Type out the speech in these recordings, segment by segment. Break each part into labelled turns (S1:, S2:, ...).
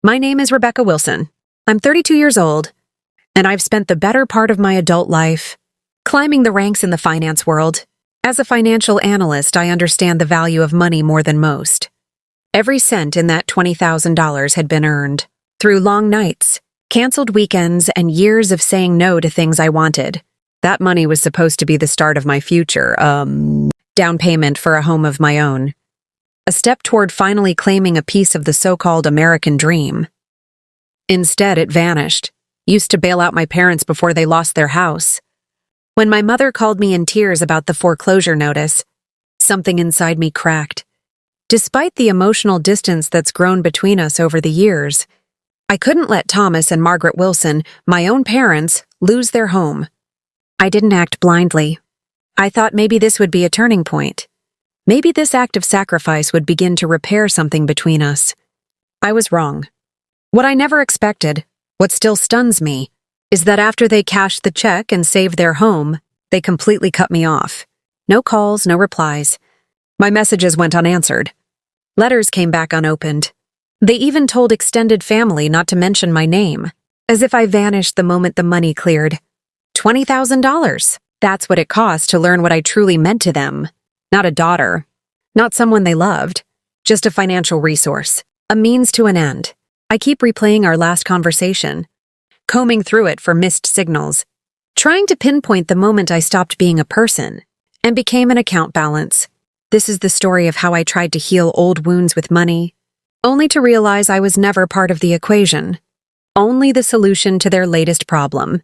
S1: My name is Rebecca Wilson. I'm 32 years old, and I've spent the better part of my adult life climbing the ranks in the finance world. As a financial analyst, I understand the value of money more than most. Every cent in that $20,000 had been earned through long nights, canceled weekends, and years of saying no to things I wanted. That money was supposed to be the start of my future, down payment for a home of my own. A step toward finally claiming a piece of the so-called American dream. Instead, it vanished. Used to bail out my parents before they lost their house. When my mother called me in tears about the foreclosure notice, something inside me cracked. Despite the emotional distance that's grown between us over the years, I couldn't let Thomas and Margaret Wilson, my own parents, lose their home. I didn't act blindly. I thought maybe this would be a turning point. Maybe this act of sacrifice would begin to repair something between us. I was wrong. What I never expected, what still stuns me, is that after they cashed the check and saved their home, they completely cut me off. No calls, no replies. My messages went unanswered. Letters came back unopened. They even told extended family not to mention my name, as if I vanished the moment the money cleared. $20,000. That's what it cost to learn what I truly meant to them. Not a daughter, not someone they loved, just a financial resource, a means to an end. I keep replaying our last conversation, combing through it for missed signals, trying to pinpoint the moment I stopped being a person and became an account balance. This is the story of how I tried to heal old wounds with money, only to realize I was never part of the equation, only the solution to their latest problem.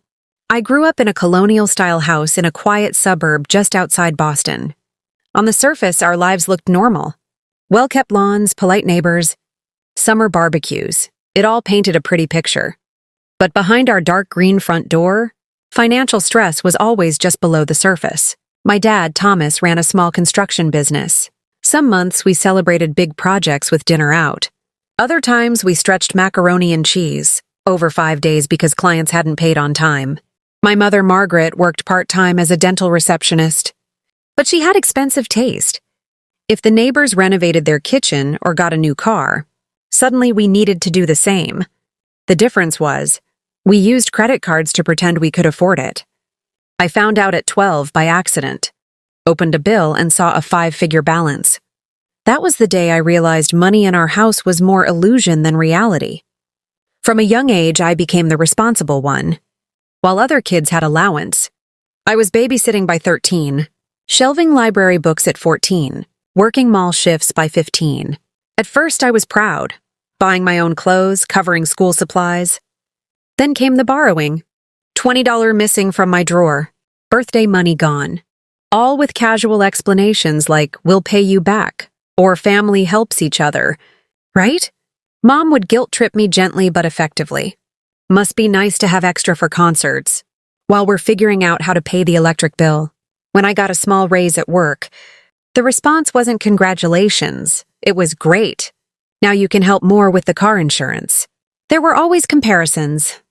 S1: I grew up in a colonial-style house in a quiet suburb just outside Boston. On the surface, our lives looked normal. Well-kept lawns, polite neighbors, summer barbecues. It all painted a pretty picture. But behind our dark green front door, financial stress was always just below the surface. My dad, Thomas, ran a small construction business. Some months we celebrated big projects with dinner out. Other times we stretched macaroni and cheese over 5 days because clients hadn't paid on time. My mother, Margaret, worked part-time as a dental receptionist. But she had expensive taste. If the neighbors renovated their kitchen or got a new car, suddenly we needed to do the same. The difference was, we used credit cards to pretend we could afford it. I found out at 12 by accident, opened a bill and saw a 5-figure balance. That was the day I realized money in our house was more illusion than reality. From a young age, I became the responsible one, while other kids had allowance. I was babysitting by 13. Shelving library books at 14, working mall shifts by 15. At first I was proud, buying my own clothes, covering school supplies. Then came the borrowing. $20 missing from my drawer, birthday money gone. All with casual explanations like, we'll pay you back, or family helps each other, right? Mom would guilt trip me gently but effectively. Must be nice to have extra for concerts, while we're figuring out how to pay the electric bill. When I got a small raise at work, the response wasn't congratulations, it was great. Now you can help more with the car insurance. There were always comparisons.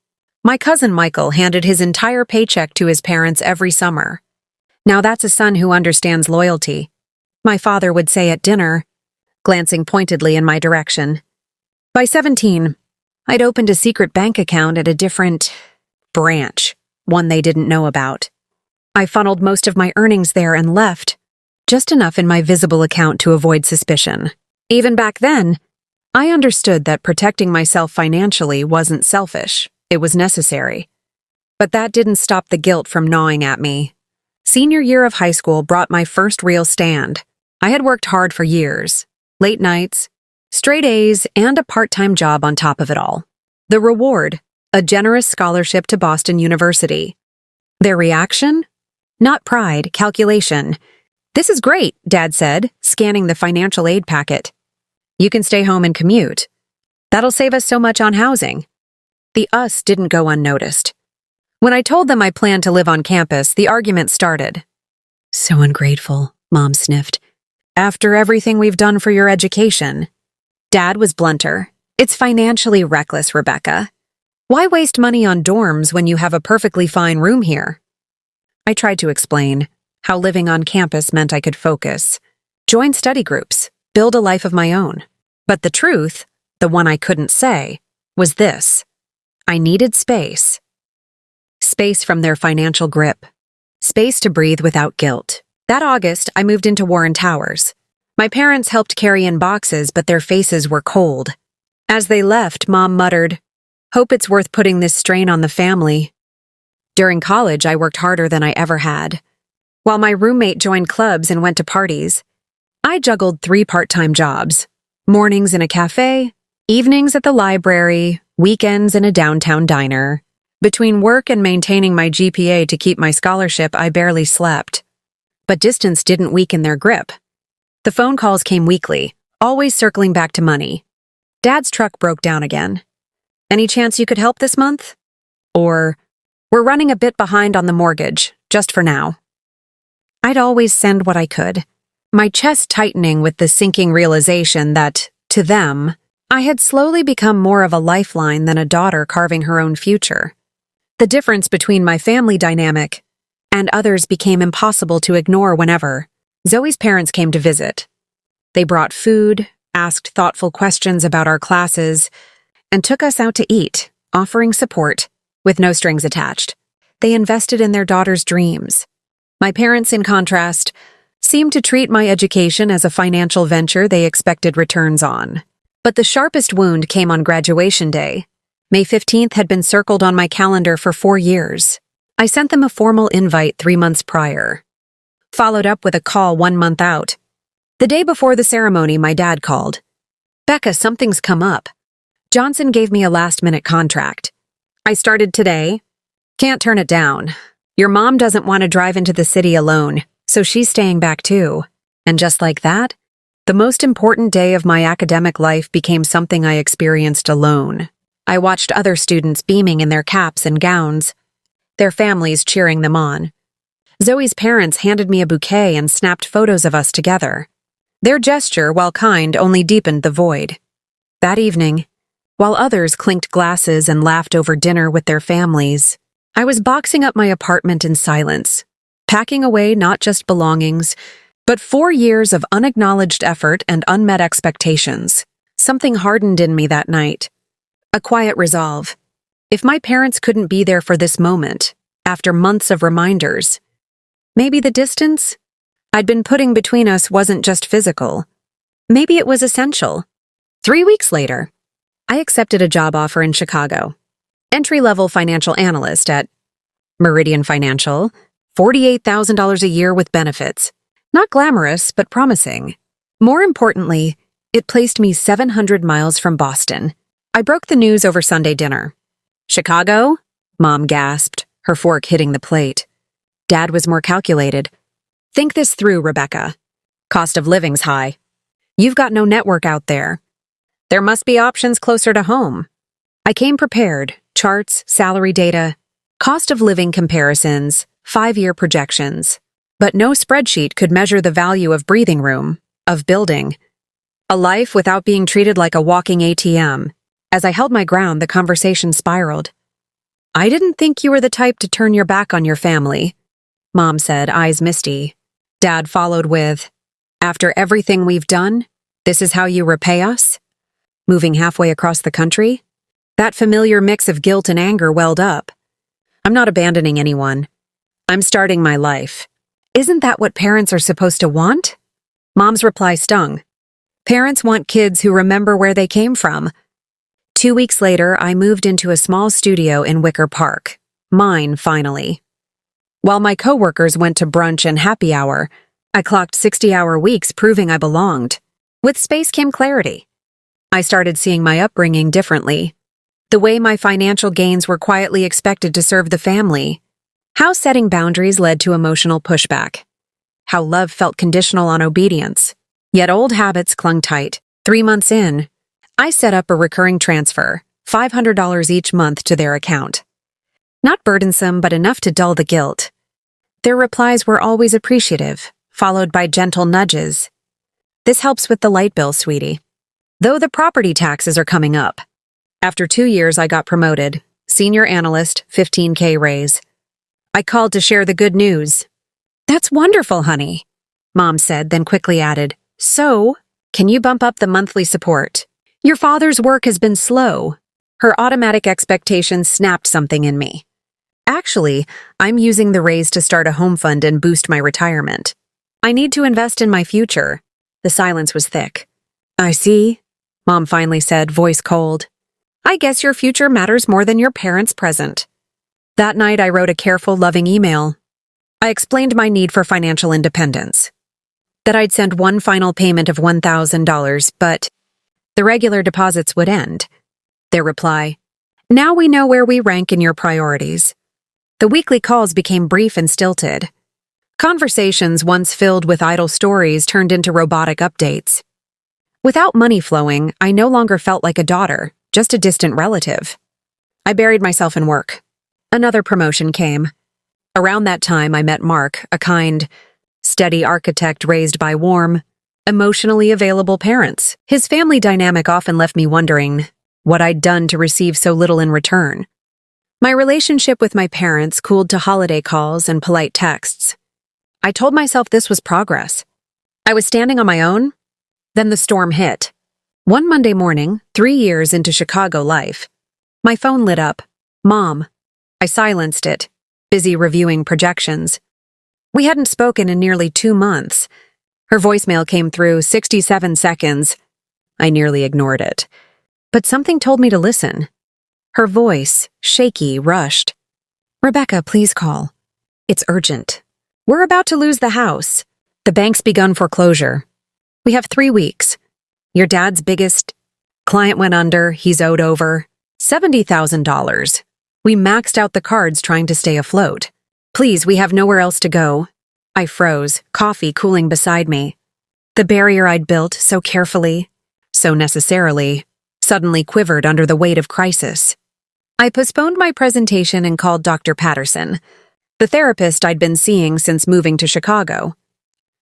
S1: My cousin Michael handed his entire paycheck to his parents every summer. Now that's a son who understands loyalty, my father would say at dinner, glancing pointedly in my direction. By 17, I'd opened a secret bank account at a different branch, one they didn't know about. I funneled most of my earnings there and left, just enough in my visible account to avoid suspicion. Even back then, I understood that protecting myself financially wasn't selfish, it was necessary. But that didn't stop the guilt from gnawing at me. Senior year of high school brought my first real stand. I had worked hard for years, late nights, straight A's, and a part-time job on top of it all. The reward, a generous scholarship to Boston University. Their reaction? Not pride, calculation. This is great, Dad said, scanning the financial aid packet. You can stay home and commute. That'll save us so much on housing. The us didn't go unnoticed. When I told them I planned to live on campus, the argument started. So ungrateful, Mom sniffed. After everything we've done for your education. Dad was blunter. It's financially reckless, Rebecca. Why waste money on dorms when you have a perfectly fine room here? I tried to explain how living on campus meant I could focus, join study groups, build a life of my own. But the truth, the one I couldn't say, was this: I needed space. Space from their financial grip. Space to breathe without guilt. That August, I moved into Warren Towers. My parents helped carry in boxes, but their faces were cold. As they left, Mom muttered, "Hope it's worth putting this strain on the family." During college, I worked harder than I ever had. While my roommate joined clubs and went to parties, I juggled 3 part-time jobs: mornings in a cafe, evenings at the library, weekends in a downtown diner. Between work and maintaining my GPA to keep my scholarship, I barely slept. But distance didn't weaken their grip. The phone calls came weekly, always circling back to money. Dad's truck broke down again. "Any chance you could help this month?" Or, "We're running a bit behind on the mortgage, just for now." I'd always send what I could, my chest tightening with the sinking realization that, to them, I had slowly become more of a lifeline than a daughter carving her own future. The difference between my family dynamic and others became impossible to ignore whenever Zoe's parents came to visit. They brought food, asked thoughtful questions about our classes, and took us out to eat, offering support, with no strings attached. They invested in their daughter's dreams. My parents, in contrast, seemed to treat my education as a financial venture they expected returns on. But the sharpest wound came on graduation day. May 15th had been circled on my calendar for 4 years. I sent them a formal invite 3 months prior. Followed up with a call 1 month out. The day before the ceremony, my dad called. "Becca, something's come up. Johnson gave me a last-minute contract. I started today. Can't turn it down. Your mom doesn't want to drive into the city alone, so she's staying back too." And just like that, the most important day of my academic life became something I experienced alone. I watched other students beaming in their caps and gowns, their families cheering them on. Zoe's parents handed me a bouquet and snapped photos of us together. Their gesture, while kind, only deepened the void. That evening, while others clinked glasses and laughed over dinner with their families, I was boxing up my apartment in silence, packing away not just belongings, but 4 years of unacknowledged effort and unmet expectations. Something hardened in me that night. A quiet resolve. If my parents couldn't be there for this moment, after months of reminders, maybe the distance I'd been putting between us wasn't just physical. Maybe it was essential. 3 weeks later, I accepted a job offer in Chicago. Entry-level financial analyst at Meridian Financial, $48,000 a year with benefits. Not glamorous, but promising. More importantly, it placed me 700 miles from Boston. I broke the news over Sunday dinner. "Chicago?" Mom gasped, her fork hitting the plate. Dad was more calculated. "Think this through, Rebecca. Cost of living's high. You've got no network out there. There must be options closer to home." I came prepared: charts, salary data, cost of living comparisons, 5-year projections. But no spreadsheet could measure the value of breathing room, of building. A life without being treated like a walking ATM. As I held my ground, the conversation spiraled. "I didn't think you were the type to turn your back on your family," Mom said, eyes misty. Dad followed with, "After everything we've done, this is how you repay us?" Moving halfway across the country, that familiar mix of guilt and anger welled up. "I'm not abandoning anyone. I'm starting my life. Isn't that what parents are supposed to want?" Mom's reply stung. Parents want kids who remember where they came from. 2 weeks later, I moved into a small studio in Wicker Park. Mine, finally. While my coworkers went to brunch and happy hour, I clocked 60-hour weeks proving I belonged. With space came clarity. I started seeing my upbringing differently. The way my financial gains were quietly expected to serve the family. How setting boundaries led to emotional pushback. How love felt conditional on obedience. Yet old habits clung tight. 3 months in, I set up a recurring transfer, $500 each month to their account. Not burdensome, but enough to dull the guilt. Their replies were always appreciative, followed by gentle nudges. "This helps with the light bill, sweetie. Though the property taxes are coming up." After 2 years, I got promoted. Senior analyst, $15K raise. I called to share the good news. "That's wonderful, honey," Mom said, then quickly added, "So, can you bump up the monthly support? Your father's work has been slow." Her automatic expectations snapped something in me. Actually, I'm using the raise to start a home fund and boost my retirement. I need to invest in my future. The silence was thick. I see, Mom finally said, voice cold. I guess your future matters more than your parents' present. That night, I wrote a careful, loving email. I explained my need for financial independence. That I'd send one final payment of $1,000, but the regular deposits would end. Their reply, now we know where we rank in your priorities. The weekly calls became brief and stilted. Conversations once filled with idle stories turned into robotic updates. Without money flowing, I no longer felt like a daughter, just a distant relative. I buried myself in work. Another promotion came. Around that time, I met Mark, a kind, steady architect raised by warm, emotionally available parents. His family dynamic often left me wondering what I'd done to receive so little in return. My relationship with my parents cooled to holiday calls and polite texts. I told myself this was progress. I was standing on my own. Then the storm hit. One Monday morning, 3 years into Chicago life, my phone lit up. Mom. I silenced it, busy reviewing projections. We hadn't spoken in nearly 2 months. Her voicemail came through 67 seconds. I nearly ignored it. But something told me to listen. Her voice, shaky, rushed. Rebecca, please call. It's urgent. We're about to lose the house. The bank's begun foreclosure. We have 3 weeks. Your dad's biggest client went under. He's owed over $70,000. We maxed out the cards trying to stay afloat. Please, we have nowhere else to go. I froze, coffee cooling beside me. The barrier I'd built so carefully, so necessarily, suddenly quivered under the weight of crisis. I postponed my presentation and called Dr. Patterson, the therapist I'd been seeing since moving to Chicago.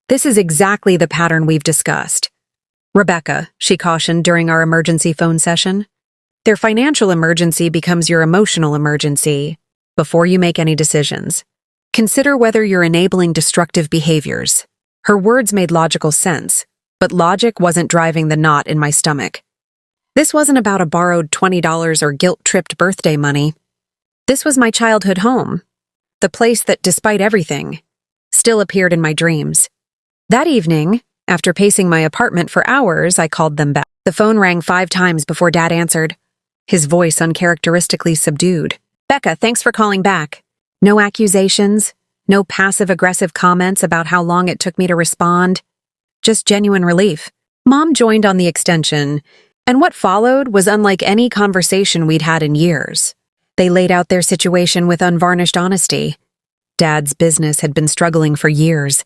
S1: This is exactly the pattern we've discussed. Rebecca, she cautioned during our emergency phone session, their financial emergency becomes your emotional emergency before you make any decisions. Consider whether you're enabling destructive behaviors. Her words made logical sense, but logic wasn't driving the knot in my stomach. This wasn't about a borrowed $20 or guilt-tripped birthday money. This was my childhood home, the place that, despite everything, still appeared in my dreams. That evening, after pacing my apartment for hours, I called them back. The phone rang 5 times before Dad answered, his voice uncharacteristically subdued. Becca, thanks for calling back. No accusations, no passive-aggressive comments about how long it took me to respond. Just genuine relief. Mom joined on the extension, and what followed was unlike any conversation we'd had in years. They laid out their situation with unvarnished honesty. Dad's business had been struggling for years,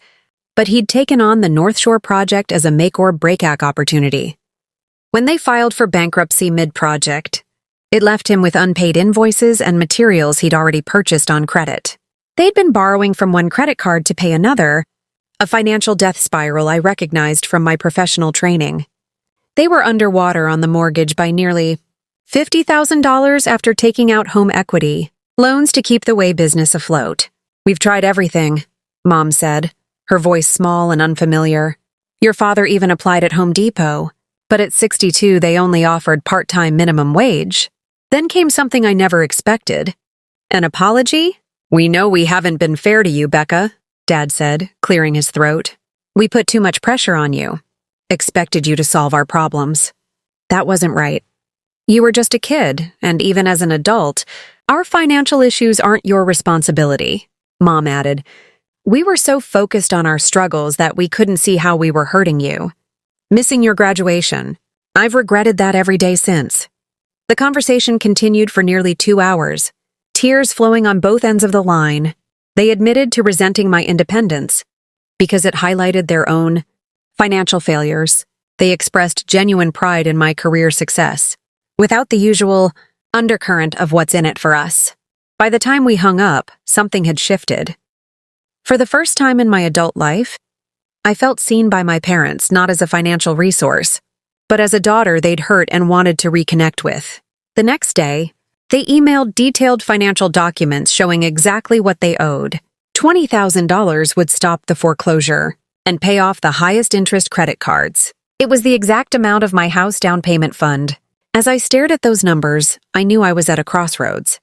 S1: but he'd taken on the North Shore project as a make-or-break opportunity. When they filed for bankruptcy mid-project, it left him with unpaid invoices and materials he'd already purchased on credit. They'd been borrowing from one credit card to pay another, a financial death spiral I recognized from my professional training. They were underwater on the mortgage by nearly $50,000 after taking out home equity, loans to keep the way business afloat. We've tried everything, Mom said, her voice small and unfamiliar. Your father even applied at Home Depot, but at 62 they only offered part-time minimum wage. Then came something I never expected. An apology? We know we haven't been fair to you, Becca, Dad said, clearing his throat. We put too much pressure on you. Expected you to solve our problems. That wasn't right. You were just a kid, and even as an adult, our financial issues aren't your responsibility, Mom added. We were so focused on our struggles that we couldn't see how we were hurting you. Missing your graduation. I've regretted that every day since. The conversation continued for nearly 2 hours, tears flowing on both ends of the line. They admitted to resenting my independence because it highlighted their own financial failures. They expressed genuine pride in my career success, without the usual undercurrent of what's in it for us. By the time we hung up, something had shifted. For the first time in my adult life, I felt seen by my parents not as a financial resource, but as a daughter they'd hurt and wanted to reconnect with. The next day, they emailed detailed financial documents showing exactly what they owed. $20,000 would stop the foreclosure and pay off the highest interest credit cards. It was the exact amount of my house down payment fund. As I stared at those numbers, I knew I was at a crossroads.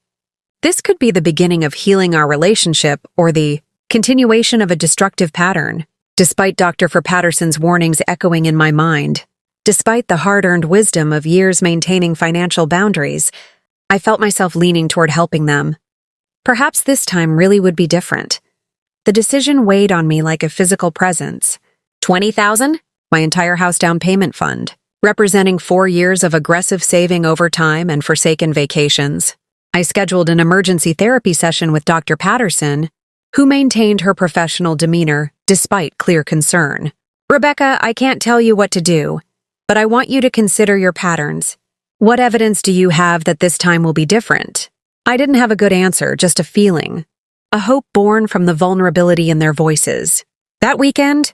S1: This could be the beginning of healing our relationship or the continuation of a destructive pattern. Despite Dr. Patterson's warnings echoing in my mind, despite the hard-earned wisdom of years maintaining financial boundaries, I felt myself leaning toward helping them. Perhaps this time really would be different. The decision weighed on me like a physical presence. $20,000? My entire house down payment fund, representing 4 years of aggressive saving over time and forsaken vacations. I scheduled an emergency therapy session with Dr. Patterson, who maintained her professional demeanor despite clear concern. Rebecca, I can't tell you what to do, but I want you to consider your patterns. What evidence do you have that this time will be different? I didn't have a good answer, just a feeling. A hope born from the vulnerability in their voices. That weekend,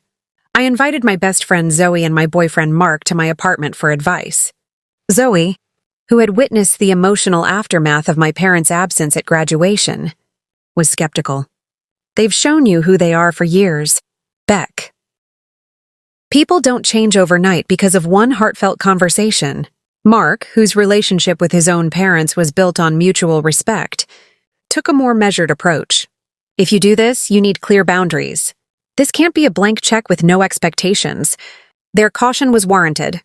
S1: I invited my best friend Zoe and my boyfriend Mark to my apartment for advice. Zoe, who had witnessed the emotional aftermath of my parents' absence at graduation, was skeptical. They've shown you who they are for years. Beck. People don't change overnight because of one heartfelt conversation. Mark, whose relationship with his own parents was built on mutual respect, took a more measured approach. If you do this, you need clear boundaries. This can't be a blank check with no expectations. Their caution was warranted,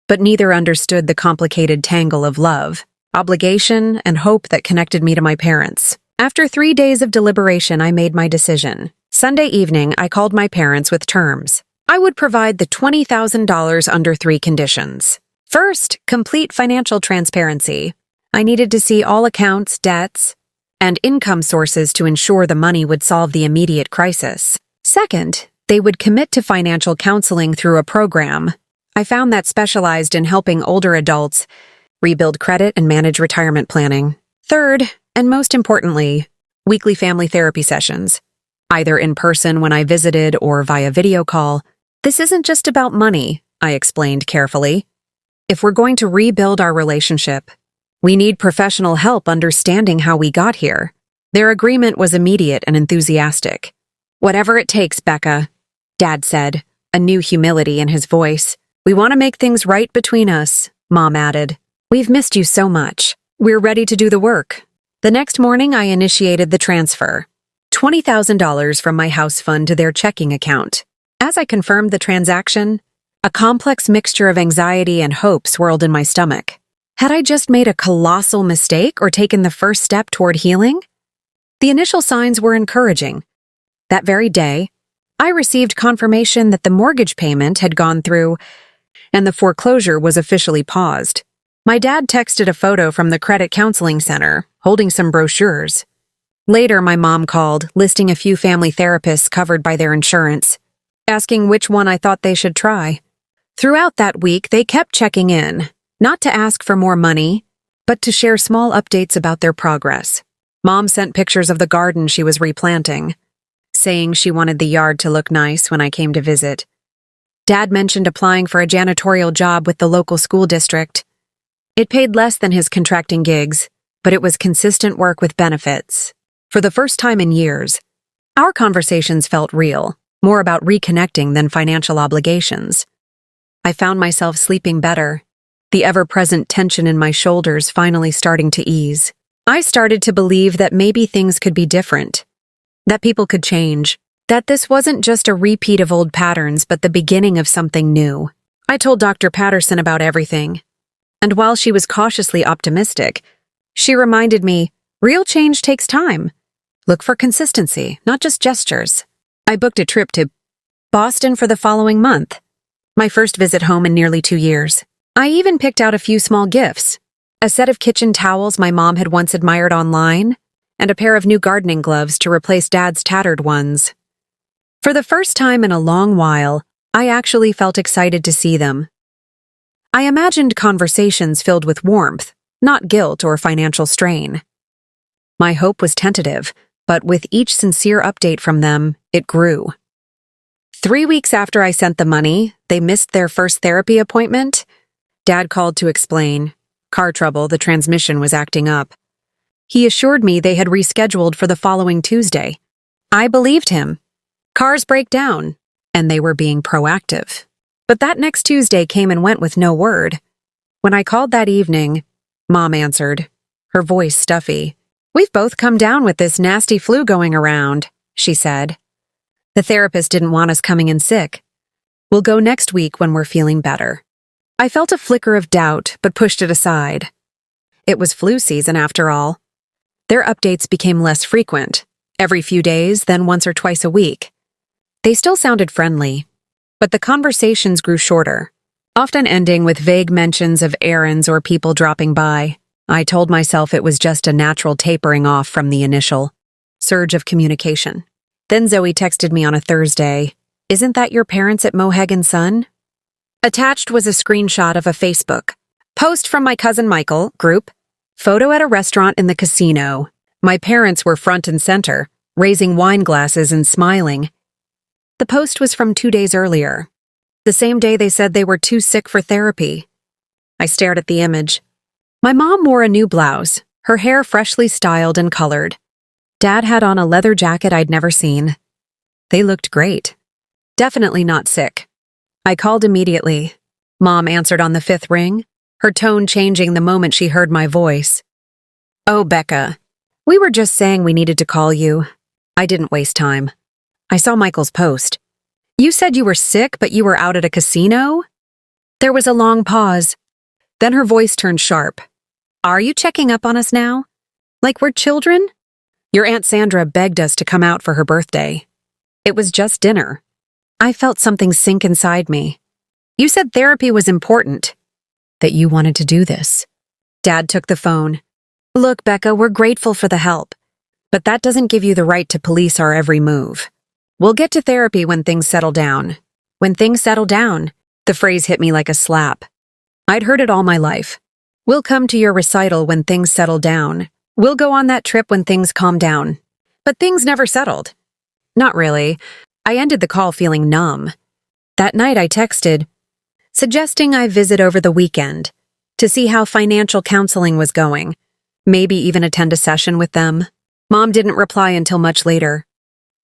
S1: but neither understood the complicated tangle of love, obligation, and hope that connected me to my parents. After 3 days of deliberation, I made my decision. Sunday evening, I called my parents with terms. I would provide the $20,000 under 3 conditions. First, complete financial transparency. I needed to see all accounts, debts, and income sources to ensure the money would solve the immediate crisis. Second, they would commit to financial counseling through a program I found that specialized in helping older adults rebuild credit and manage retirement planning. Third, and most importantly, weekly family therapy sessions, either in person when I visited or via video call. This isn't just about money, I explained carefully. If we're going to rebuild our relationship, we need professional help understanding how we got here. Their agreement was immediate and enthusiastic. Whatever it takes, Becca, Dad said, a new humility in his voice. We want to make things right between us, Mom added. We've missed you so much. We're ready to do the work. The next morning, I initiated the transfer. $20,000 from my house fund to their checking account. As I confirmed the transaction, a complex mixture of anxiety and hope swirled in my stomach. Had I just made a colossal mistake or taken the first step toward healing? The initial signs were encouraging. That very day, I received confirmation that the mortgage payment had gone through and the foreclosure was officially paused. My dad texted a photo from the credit counseling center, holding some brochures. Later, my mom called, listing a few family therapists covered by their insurance, asking which one I thought they should try. Throughout that week, they kept checking in, not to ask for more money, but to share small updates about their progress. Mom sent pictures of the garden she was replanting, saying she wanted the yard to look nice when I came to visit. Dad mentioned applying for a janitorial job with the local school district. It paid less than his contracting gigs, but it was consistent work with benefits. For the first time in years, our conversations felt real, more about reconnecting than financial obligations. I found myself sleeping better, the ever-present tension in my shoulders finally starting to ease. I started to believe that maybe things could be different, that people could change, that this wasn't just a repeat of old patterns but the beginning of something new. I told Dr. Patterson about everything, and while she was cautiously optimistic, she reminded me, real change takes time. Look for consistency, not just gestures. I booked a trip to Boston for the following month, my first visit home in nearly 2 years. I even picked out a few small gifts, a set of kitchen towels my mom had once admired online, and a pair of new gardening gloves to replace Dad's tattered ones. For the first time in a long while, I actually felt excited to see them. I imagined conversations filled with warmth, not guilt or financial strain. My hope was tentative, but with each sincere update from them, it grew. 3 weeks after I sent the money, they missed their first therapy appointment. Dad called to explain. Car trouble, the transmission was acting up. He assured me they had rescheduled for the following Tuesday. I believed him. Cars break down, and they were being proactive. But that next Tuesday came and went with no word. When I called that evening, Mom answered, her voice stuffy. "We've both come down with this nasty flu going around," she said. "The therapist didn't want us coming in sick. We'll go next week when we're feeling better." I felt a flicker of doubt, but pushed it aside. It was flu season after all. Their updates became less frequent, every few days, then once or twice a week. They still sounded friendly, but the conversations grew shorter, often ending with vague mentions of errands or people dropping by. I told myself it was just a natural tapering off from the initial surge of communication. Then Zoe texted me on a Thursday, "Isn't that your parents at Mohegan Sun?" Attached was a screenshot of a Facebook post from my cousin Michael group, photo at a restaurant in the casino. My parents were front and center, raising wine glasses and smiling. The post was from 2 days earlier, the same day they said they were too sick for therapy. I stared at the image. My mom wore a new blouse, her hair freshly styled and colored. Dad had on a leather jacket I'd never seen. They looked great. Definitely not sick. I called immediately. Mom answered on the 5th ring, her tone changing the moment she heard my voice. "Oh, Becca, we were just saying we needed to call you." I didn't waste time. I saw Michael's post. "You said you were sick, but you were out at a casino?" There was a long pause. Then her voice turned sharp. "Are you checking up on us now? Like we're children? Your Aunt Sandra begged us to come out for her birthday. It was just dinner." I felt something sink inside me. "You said therapy was important, that you wanted to do this." Dad took the phone. "Look, Becca, we're grateful for the help, but that doesn't give you the right to police our every move. We'll get to therapy when things settle down." When things settle down, the phrase hit me like a slap. I'd heard it all my life. "We'll come to your recital when things settle down. We'll go on that trip when things calm down." But things never settled. Not really. I ended the call feeling numb. That night I texted, suggesting I visit over the weekend to see how financial counseling was going, maybe even attend a session with them. Mom didn't reply until much later.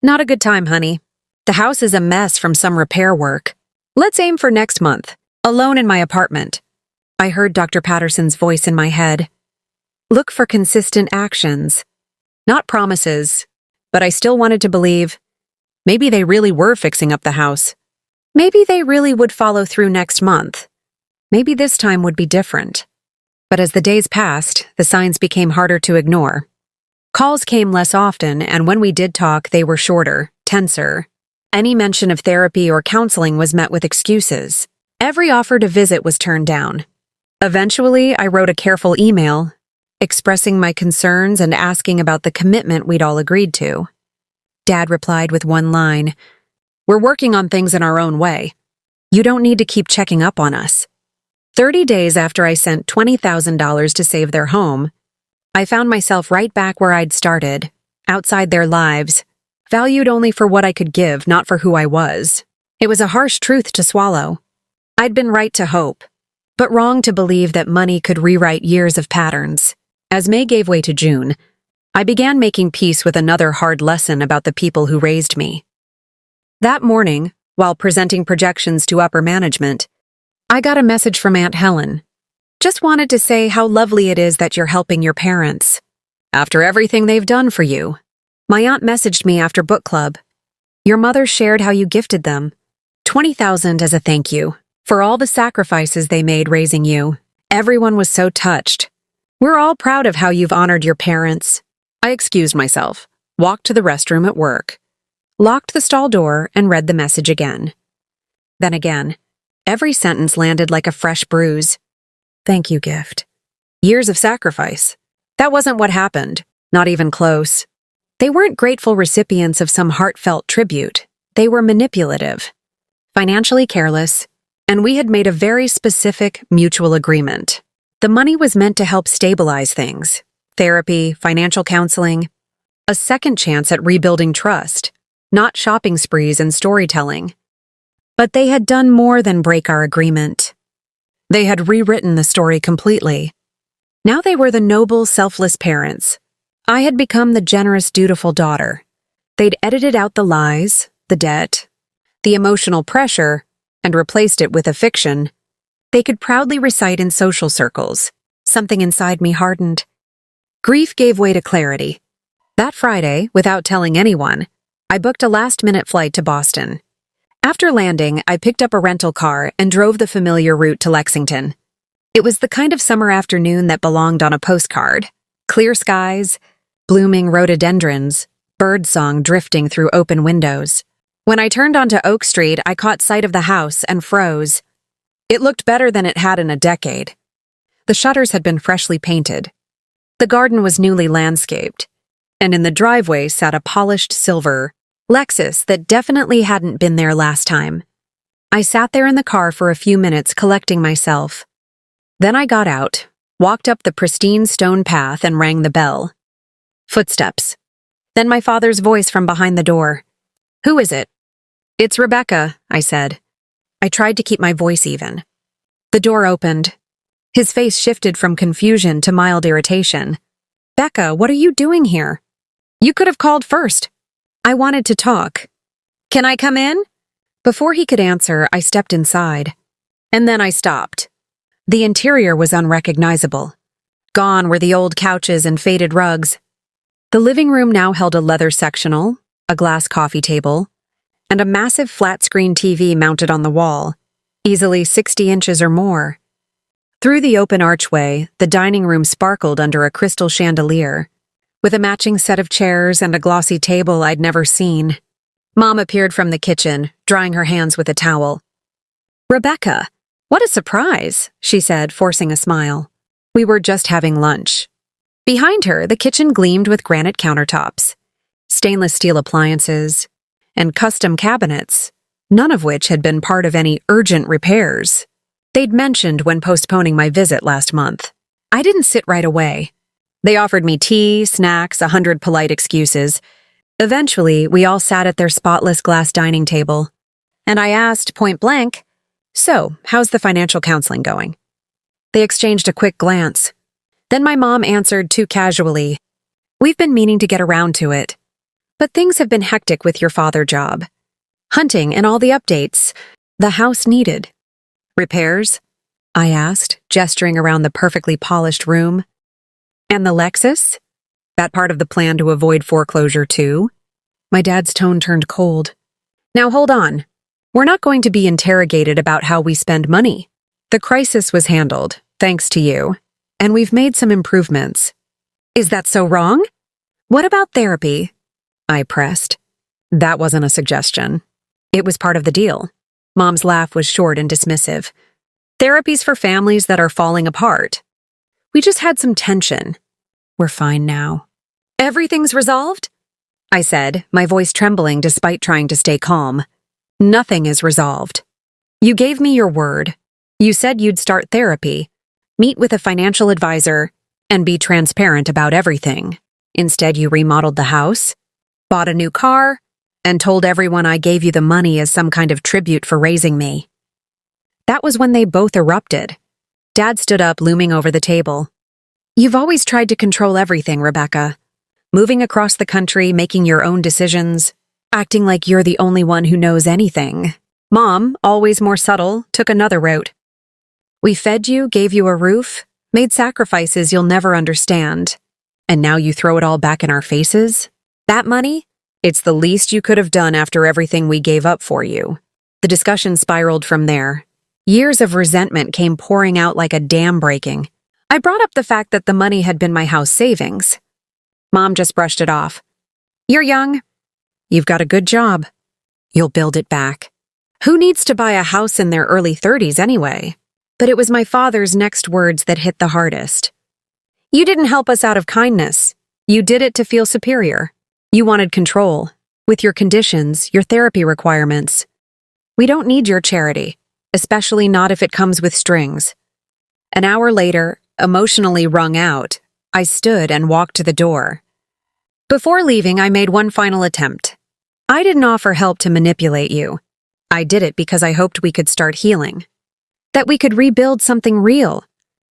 S1: "Not a good time, honey. The house is a mess from some repair work. Let's aim for next month, alone in my apartment." I heard Dr. Patterson's voice in my head. Look for consistent actions. Not promises, but I still wanted to believe. Maybe they really were fixing up the house. Maybe they really would follow through next month. Maybe this time would be different. But as the days passed, the signs became harder to ignore. Calls came less often, and when we did talk, they were shorter, tenser. Any mention of therapy or counseling was met with excuses. Every offer to visit was turned down. Eventually, I wrote a careful email, expressing my concerns and asking about the commitment we'd all agreed to. Dad replied with one line, "We're working on things in our own way. You don't need to keep checking up on us." 30 days after I sent $20,000 to save their home, I found myself right back where I'd started, outside their lives, valued only for what I could give, not for who I was. It was a harsh truth to swallow. I'd been right to hope, but wrong to believe that money could rewrite years of patterns. As May gave way to June, I began making peace with another hard lesson about the people who raised me. That morning, while presenting projections to upper management, I got a message from Aunt Helen. "Just wanted to say how lovely it is that you're helping your parents. After everything they've done for you." My aunt messaged me after book club. "Your mother shared how you gifted them $20,000 as a thank you for all the sacrifices they made raising you. Everyone was so touched. We're all proud of how you've honored your parents." I excused myself, walked to the restroom at work, locked the stall door, and read the message again. Then again, every sentence landed like a fresh bruise. Thank you, gift. Years of sacrifice. That wasn't what happened, not even close. They weren't grateful recipients of some heartfelt tribute. They were manipulative, financially careless, and we had made a very specific mutual agreement. The money was meant to help stabilize things. Therapy, financial counseling, a second chance at rebuilding trust, not shopping sprees and storytelling. But they had done more than break our agreement. They had rewritten the story completely. Now they were the noble, selfless parents. I had become the generous, dutiful daughter. They'd edited out the lies, the debt, the emotional pressure, and replaced it with a fiction. they could proudly recite in social circles. Something inside me hardened. Grief gave way to clarity. That Friday, without telling anyone, I booked a last-minute flight to Boston. After landing, I picked up a rental car and drove the familiar route to Lexington. It was the kind of summer afternoon that belonged on a postcard. Clear skies, blooming rhododendrons, birdsong drifting through open windows. When I turned onto Oak Street, I caught sight of the house and froze. It looked better than it had in a decade. The shutters had been freshly painted. The garden was newly landscaped, and in the driveway sat a polished silver Lexus that definitely hadn't been there last time. I sat there in the car for a few minutes collecting myself. Then I got out, walked up the pristine stone path and rang the bell. Footsteps. Then my father's voice from behind the door. "Who is it?" "It's Rebecca," I said. I tried to keep my voice even. The door opened. His face shifted from confusion to mild irritation. "Becca, what are you doing here? You could have called first." I wanted to talk. "Can I come in?" Before he could answer, I stepped inside. And then I stopped. The interior was unrecognizable. Gone were the old couches and faded rugs. The living room now held a leather sectional, a glass coffee table, and a massive flat-screen TV mounted on the wall, easily 60 inches or more. Through the open archway, the dining room sparkled under a crystal chandelier, with a matching set of chairs and a glossy table I'd never seen. Mom appeared from the kitchen, drying her hands with a towel. "Rebecca, what a surprise," she said, forcing a smile. We were just having lunch. Behind her, the kitchen gleamed with granite countertops, stainless steel appliances, and custom cabinets, none of which had been part of any urgent repairs they'd mentioned when postponing my visit last month. I didn't sit right away. They offered me tea, snacks, 100 polite excuses. Eventually, we all sat at their spotless glass dining table, and I asked point blank, "So, how's the financial counseling going?" They exchanged a quick glance. Then my mom answered too casually, "We've been meaning to get around to it, but things have been hectic with your father job. Hunting and all the updates the house needed." "Repairs?" I asked, gesturing around the perfectly polished room. "And the Lexus? That part of the plan to avoid foreclosure too?" My dad's tone turned cold. "Now hold on. We're not going to be interrogated about how we spend money. The crisis was handled, thanks to you, and we've made some improvements." "Is that so wrong? What about therapy?" I pressed. That wasn't a suggestion. It was part of the deal. Mom's laugh was short and dismissive. "Therapy's for families that are falling apart. We just had some tension. We're fine now." "Everything's resolved?" I said, my voice trembling despite trying to stay calm. "Nothing is resolved. You gave me your word. You said you'd start therapy, meet with a financial advisor, and be transparent about everything. Instead, you remodeled the house, bought a new car, and told everyone I gave you the money as some kind of tribute for raising me." That was when they both erupted. Dad stood up, looming over the table. "You've always tried to control everything, Rebecca. Moving across the country, making your own decisions, acting like you're the only one who knows anything. Mom, always more subtle, took another route. We fed you, gave you a roof, made sacrifices you'll never understand. And now you throw it all back in our faces? That money? It's the least you could have done after everything we gave up for you." The discussion spiraled from there. Years of resentment came pouring out like a dam breaking. I brought up the fact that the money had been my house savings. Mom just brushed it off. "You're young. You've got a good job. You'll build it back. Who needs to buy a house in their early 30s anyway?" But it was my father's next words that hit the hardest. "You didn't help us out of kindness. You did it to feel superior. You wanted control, with your conditions, your therapy requirements. We don't need your charity, especially not if it comes with strings." An hour later, emotionally wrung out, I stood and walked to the door. Before leaving, I made one final attempt. I didn't offer help to manipulate you. I did it because I hoped we could start healing. That we could rebuild something real.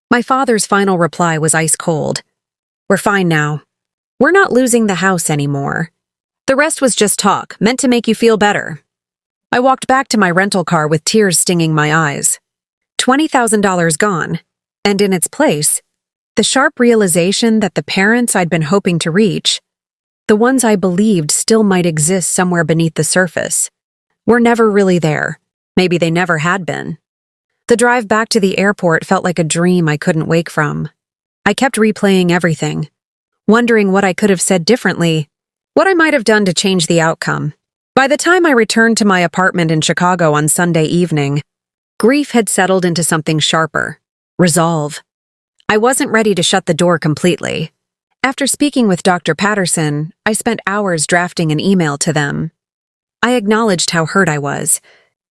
S1: My father's final reply was ice cold. "We're fine now. We're not losing the house anymore. The rest was just talk, meant to make you feel better." I walked back to my rental car with tears stinging my eyes. $20,000 gone, and in its place, the sharp realization that the parents I'd been hoping to reach, the ones I believed still might exist somewhere beneath the surface, were never really there. Maybe they never had been. The drive back to the airport felt like a dream I couldn't wake from. I kept replaying everything, wondering what I could have said differently, what I might have done to change the outcome. By the time I returned to my apartment in Chicago on Sunday evening, grief had settled into something sharper: resolve. I wasn't ready to shut the door completely. After speaking with Dr. Patterson, I spent hours drafting an email to them. I acknowledged how hurt I was,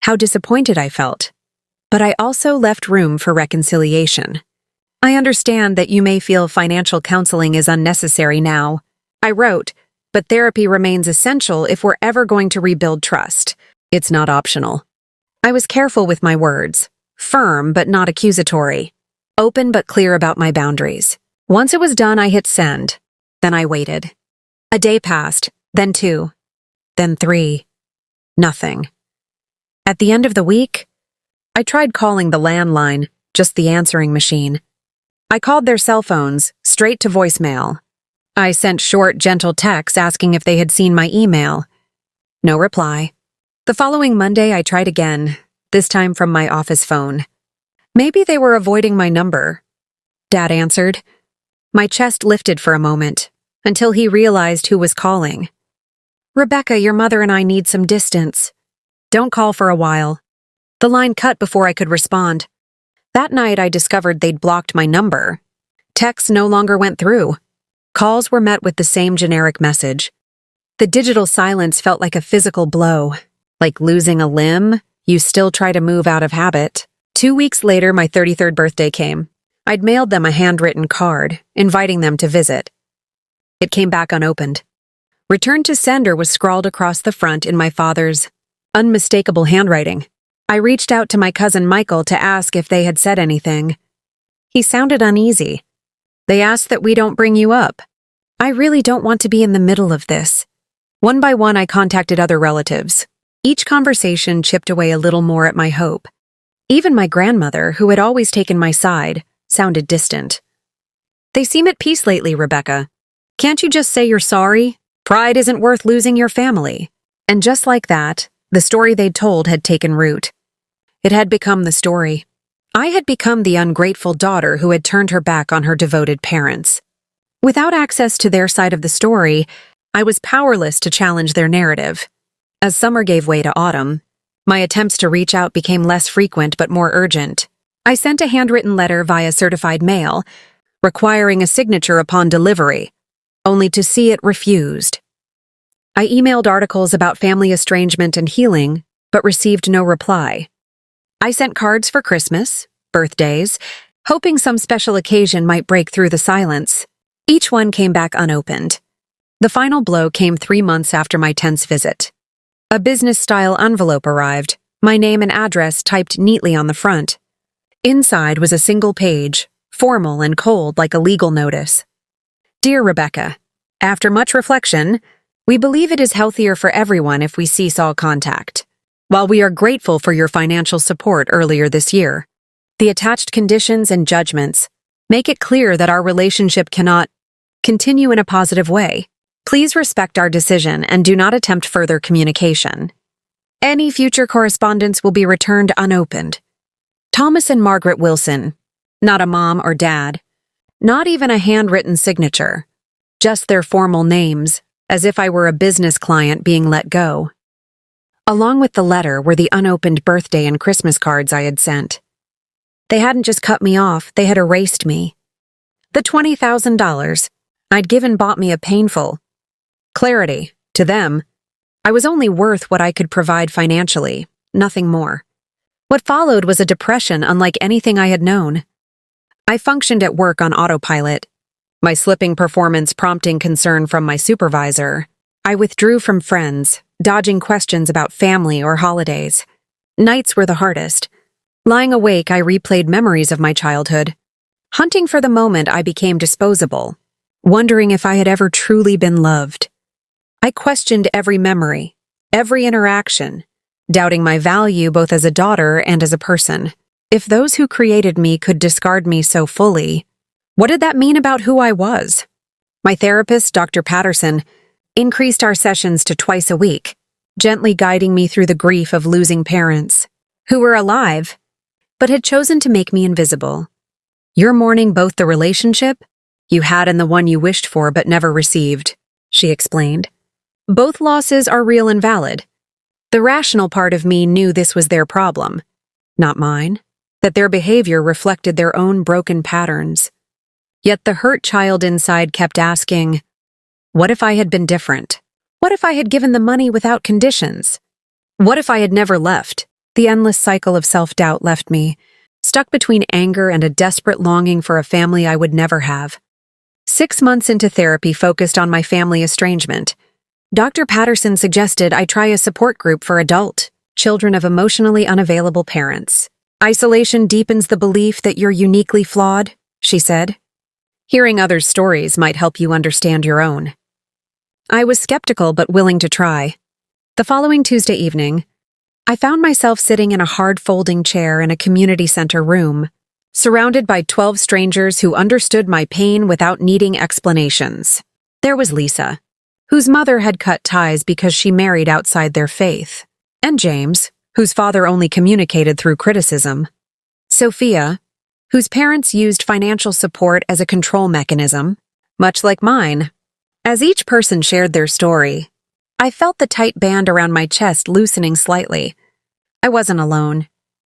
S1: how disappointed I felt, but I also left room for reconciliation. I understand that you may feel financial counseling is unnecessary now, I wrote, but therapy remains essential if we're ever going to rebuild trust. It's not optional. I was careful with my words, firm but not accusatory, open but clear about my boundaries. Once it was done, I hit send. Then I waited. A day passed, then 2, then 3. Nothing. At the end of the week, I tried calling the landline, just the answering machine. I called their cell phones, straight to voicemail. I sent short, gentle texts asking if they had seen my email. No reply. The following Monday, I tried again, this time from my office phone. Maybe they were avoiding my number. Dad answered. My chest lifted for a moment, until he realized who was calling. Rebecca, your mother and I need some distance. Don't call for a while. The line cut before I could respond. That night, I discovered they'd blocked my number. Texts no longer went through. Calls were met with the same generic message. The digital silence felt like a physical blow. Like losing a limb, you still try to move out of habit. 2 weeks later, my 33rd birthday came. I'd mailed them a handwritten card, inviting them to visit. It came back unopened. Return to sender was scrawled across the front in my father's unmistakable handwriting. I reached out to my cousin Michael to ask if they had said anything. He sounded uneasy. They asked that we don't bring you up. I really don't want to be in the middle of this. One by one, I contacted other relatives. Each conversation chipped away a little more at my hope. Even my grandmother, who had always taken my side, sounded distant. They seem at peace lately, Rebecca. Can't you just say you're sorry? Pride isn't worth losing your family. And just like that, the story they'd told had taken root. It had become the story. I had become the ungrateful daughter who had turned her back on her devoted parents. Without access to their side of the story, I was powerless to challenge their narrative. As summer gave way to autumn, my attempts to reach out became less frequent but more urgent. I sent a handwritten letter via certified mail, requiring a signature upon delivery, only to see it refused. I emailed articles about family estrangement and healing, but received no reply. I sent cards for Christmas, birthdays, hoping some special occasion might break through the silence. Each one came back unopened. The final blow came 3 months after my tense visit. A business-style envelope arrived, my name and address typed neatly on the front. Inside was a single page, formal and cold like a legal notice. Dear Rebecca, after much reflection, we believe it is healthier for everyone if we cease all contact. While we are grateful for your financial support earlier this year, the attached conditions and judgments make it clear that our relationship cannot continue in a positive way. Please respect our decision and do not attempt further communication. Any future correspondence will be returned unopened. Thomas and Margaret Wilson, not a mom or dad, not even a handwritten signature, just their formal names, as if I were a business client being let go. Along with the letter were the unopened birthday and Christmas cards I had sent. They hadn't just cut me off, they had erased me. The $20,000 I'd given bought me a painful clarity. To them, I was only worth what I could provide financially, nothing more. What followed was a depression unlike anything I had known. I functioned at work on autopilot, my slipping performance prompting concern from my supervisor. I withdrew from friends, dodging questions about family or holidays. Nights were the hardest. Lying awake, I replayed memories of my childhood. Hunting for the moment I became disposable, wondering if I had ever truly been loved. I questioned every memory, every interaction, doubting my value both as a daughter and as a person. If those who created me could discard me so fully, what did that mean about who I was? My therapist, Dr. Patterson, increased our sessions to twice a week, gently guiding me through the grief of losing parents, who were alive, but had chosen to make me invisible. You're mourning both the relationship you had and the one you wished for but never received, she explained. Both losses are real and valid. The rational part of me knew this was their problem, not mine, that their behavior reflected their own broken patterns. Yet the hurt child inside kept asking, what if I had been different? What if I had given the money without conditions? What if I had never left? The endless cycle of self-doubt left me, stuck between anger and a desperate longing for a family I would never have. 6 months into therapy focused on my family estrangement, Dr. Patterson suggested I try a support group for children of emotionally unavailable parents. Isolation deepens the belief that you're uniquely flawed, she said. Hearing others' stories might help you understand your own. I was skeptical but willing to try. The following Tuesday evening, I found myself sitting in a hard folding chair in a community center room, surrounded by 12 strangers who understood my pain without needing explanations. There was Lisa, whose mother had cut ties because she married outside their faith, and James, whose father only communicated through criticism. Sophia, whose parents used financial support as a control mechanism, much like mine. As each person shared their story, I felt the tight band around my chest loosening slightly. I wasn't alone.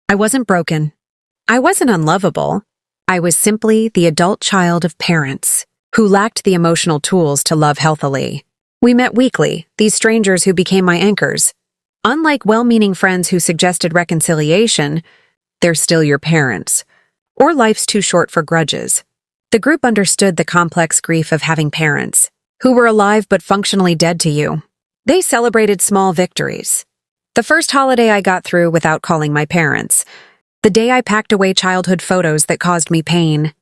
S1: I wasn't broken. I wasn't unlovable. I was simply the adult child of parents who lacked the emotional tools to love healthily. We met weekly, these strangers who became my anchors. Unlike well-meaning friends who suggested reconciliation, they're still your parents. Or life's too short for grudges. The group understood the complex grief of having parents, who were alive but functionally dead to you. They celebrated small victories. The first holiday I got through without calling my parents. The day I packed away childhood photos that caused me pain.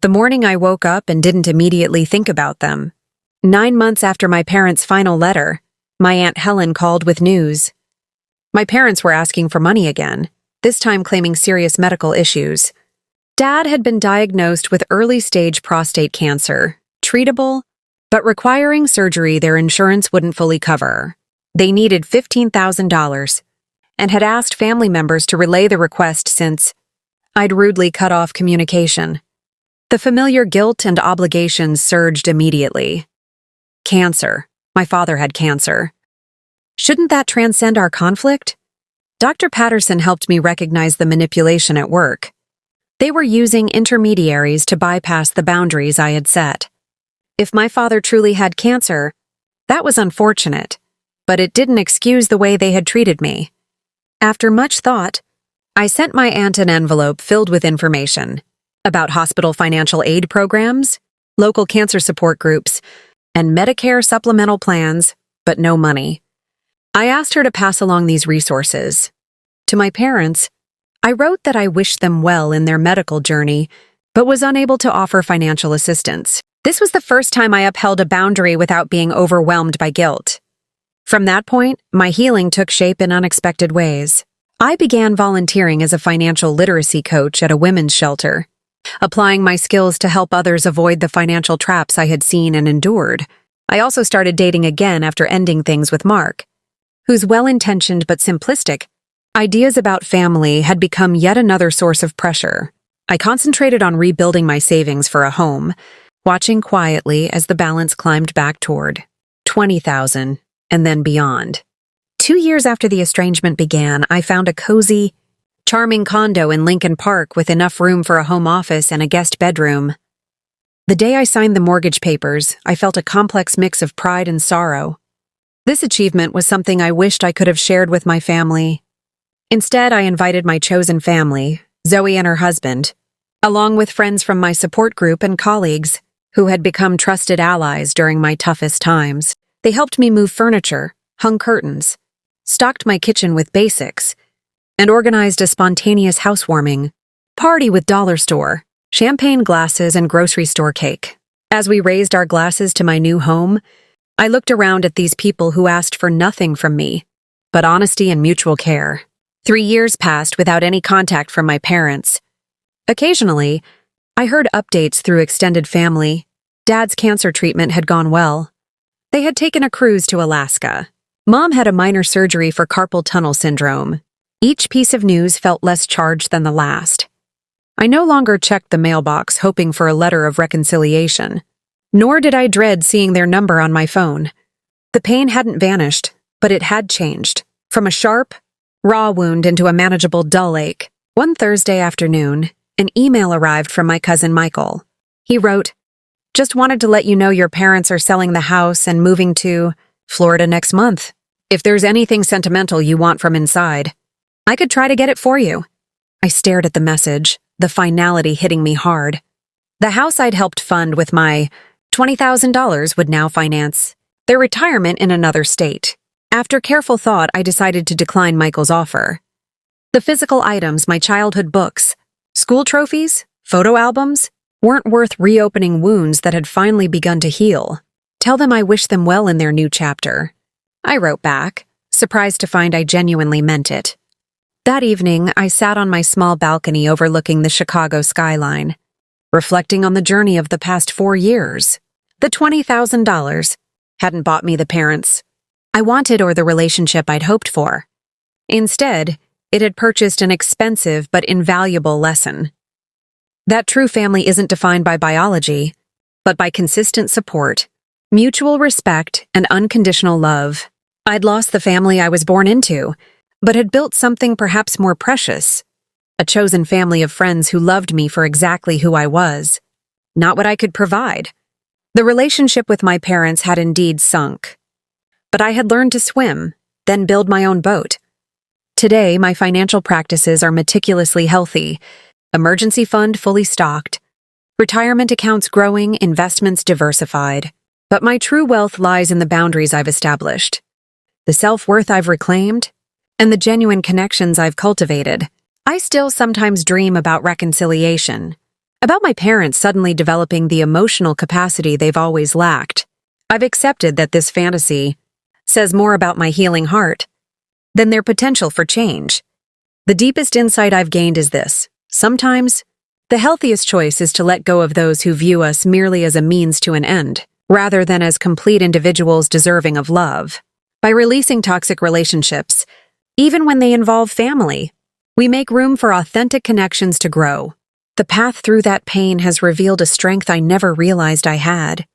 S1: The morning I woke up and didn't immediately think about them. 9 months after my parents' final letter, my Aunt Helen called with news. My parents were asking for money again, this time claiming serious medical issues. Dad had been diagnosed with early-stage prostate cancer, treatable, but requiring surgery their insurance wouldn't fully cover. They needed $15,000 and had asked family members to relay the request since I'd rudely cut off communication. The familiar guilt and obligations surged immediately. Cancer. My father had cancer. Shouldn't that transcend our conflict? Dr. Patterson helped me recognize the manipulation at work. They were using intermediaries to bypass the boundaries I had set. If my father truly had cancer, that was unfortunate, but it didn't excuse the way they had treated me. After much thought, I sent my aunt an envelope filled with information about hospital financial aid programs, local cancer support groups, and Medicare supplemental plans, but no money. I asked her to pass along these resources. To my parents, I wrote that I wished them well in their medical journey, but was unable to offer financial assistance. This was the first time I upheld a boundary without being overwhelmed by guilt. From that point, my healing took shape in unexpected ways. I began volunteering as a financial literacy coach at a women's shelter, applying my skills to help others avoid the financial traps I had seen and endured. I also started dating again after ending things with Mark, whose well-intentioned but simplistic ideas about family had become yet another source of pressure. I concentrated on rebuilding my savings for a home, watching quietly as the balance climbed back toward $20,000 and then beyond. 2 years after the estrangement began, I found a cozy, charming condo in Lincoln Park with enough room for a home office and a guest bedroom. The day I signed the mortgage papers, I felt a complex mix of pride and sorrow. This achievement was something I wished I could have shared with my family. Instead, I invited my chosen family, Zoe and her husband, along with friends from my support group and colleagues who had become trusted allies during my toughest times. They helped me move furniture, hung curtains, stocked my kitchen with basics, and organized a spontaneous housewarming party with dollar store, champagne glasses, and grocery store cake. As we raised our glasses to my new home, I looked around at these people who asked for nothing from me but honesty and mutual care. 3 years passed without any contact from my parents. Occasionally, I heard updates through extended family. Dad's cancer treatment had gone well. They had taken a cruise to Alaska. Mom had a minor surgery for carpal tunnel syndrome. Each piece of news felt less charged than the last. I no longer checked the mailbox hoping for a letter of reconciliation. Nor did I dread seeing their number on my phone. The pain hadn't vanished, but it had changed. From a sharp, raw wound into a manageable dull ache. One Thursday afternoon, an email arrived from my cousin Michael. He wrote, "Just wanted to let you know your parents are selling the house and moving to Florida next month. If there's anything sentimental you want from inside, I could try to get it for you." I stared at the message, the finality hitting me hard. The house I'd helped fund with my $20,000 would now finance their retirement in another state. After careful thought, I decided to decline Michael's offer. The physical items, my childhood books, school trophies, photo albums, weren't worth reopening wounds that had finally begun to heal. Tell them I wish them well in their new chapter. I wrote back, surprised to find I genuinely meant it. That evening, I sat on my small balcony overlooking the Chicago skyline, reflecting on the journey of the past 4 years. The $20,000 hadn't bought me the parents I wanted or the relationship I'd hoped for. Instead, it had purchased an expensive but invaluable lesson. That true family isn't defined by biology, but by consistent support, mutual respect, and unconditional love. I'd lost the family I was born into, but had built something perhaps more precious. A chosen family of friends who loved me for exactly who I was, not what I could provide. The relationship with my parents had indeed sunk. But I had learned to swim, then build my own boat. Today, my financial practices are meticulously healthy, emergency fund fully stocked, retirement accounts growing, investments diversified. But my true wealth lies in the boundaries I've established, the self-worth I've reclaimed, and the genuine connections I've cultivated. I still sometimes dream about reconciliation, about my parents suddenly developing the emotional capacity they've always lacked. I've accepted that this fantasy says more about my healing heart than their potential for change. The deepest insight I've gained is this: sometimes, the healthiest choice is to let go of those who view us merely as a means to an end, rather than as complete individuals deserving of love. By releasing toxic relationships, even when they involve family, we make room for authentic connections to grow. The path through that pain has revealed a strength I never realized I had,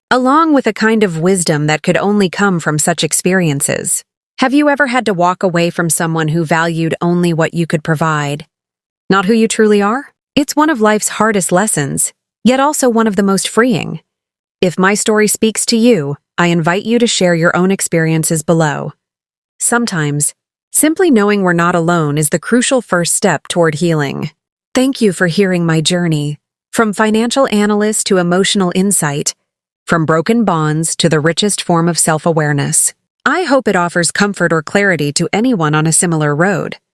S1: along with a kind of wisdom that could only come from such experiences. Have you ever had to walk away from someone who valued only what you could provide, not who you truly are? It's one of life's hardest lessons, yet also one of the most freeing. If my story speaks to you, I invite you to share your own experiences below. Sometimes, simply knowing we're not alone is the crucial first step toward healing. Thank you for hearing my journey, from financial analyst to emotional insight, from broken bonds to the richest form of self-awareness. I hope it offers comfort or clarity to anyone on a similar road.